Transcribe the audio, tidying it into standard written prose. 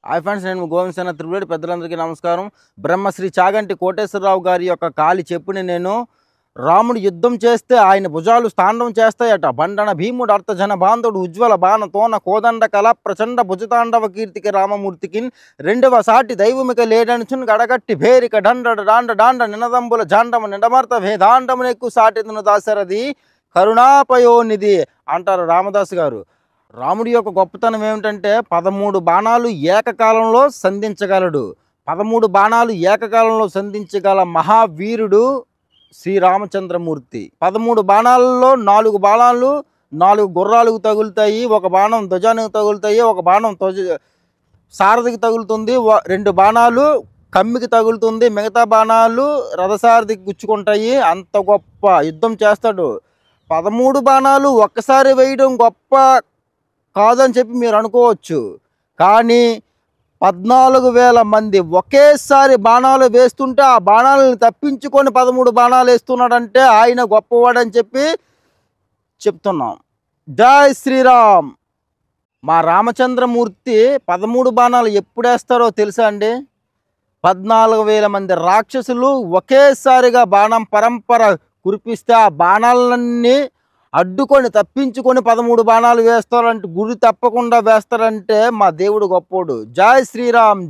Hi friends, నేను గోవిందసేన త్రిపురేడి. పెద్దలందరికీ నమస్కారం. బ్రహ్మశ్రీ చాగంటి కోటేశ్వరరావు గారి యొక్క కాలి చెప్పుని నేను రాముడు యుద్ధం చేస్తే ఆయన భుజాలు స్థాండం చేస్తాయట. బండన భీముడు అర్థజన బాంధుడు ఉజ్వల బాణ తోన కోదండ కళ ప్రచండ భుజతాండవ కీర్తికి రామమూర్తికి రెండవ సాటి దైవమిక లేడనుచున్ గడగట్టి భేరిక డండ డాండ డాండ నినదంబుల జాండము నిండమర్త భేదాండమును ఎక్కువ సాటిను దాసరది కరుణాపయోనిధి అంటారు రామదాసు గారు. రాముడి యొక్క గొప్పతనం ఏమిటంటే 13 బాణాలు ఏకకాలంలో సంధించగలడు. 13 బాణాలు ఏకకాలంలో సంధించగల మహావీరుడు శ్రీరామచంద్రమూర్తి. 13 బాణాలలో 4 బాణాలు 4 గుర్రాలకు తగులుతాయి, ఒక బాణం ధ్వజానికి తగులుతాయి, ఒక బాణం సారథికి తగులుతుంది, 2 బాణాలు కమ్మికి తగులుతుంది, మిగతా బాణాలు రథసారథికి గుచ్చుకుంటాయి. అంత గొప్ప యుద్ధం చేస్తాడు. 13 బాణాలు ఒక్కసారి వేయడం గొప్ప కాదని చెప్పి మీరు అనుకోవచ్చు, కానీ 14,000 మంది ఒకేసారి బాణాలు వేస్తుంటే ఆ బాణాలను తప్పించుకొని 13 బాణాలు వేస్తున్నాడంటే ఆయన గొప్పవాడని చెప్పి చెప్తున్నాం. జై శ్రీరామ్. మా రామచంద్రమూర్తి 13 బాణాలు ఎప్పుడు వేస్తారో తెలుసా అండి? 14,000 మంది రాక్షసులు ఒకేసారిగా బాణం పరంపర కురిపిస్తే ఆ బాణాలన్నీ అడ్డుకొని తప్పించుకొని 13 బాణాలు వేస్తారంటే, గురి తప్పకుండా వేస్తారంటే మా దేవుడు గొప్పోడు. జై శ్రీరామ్.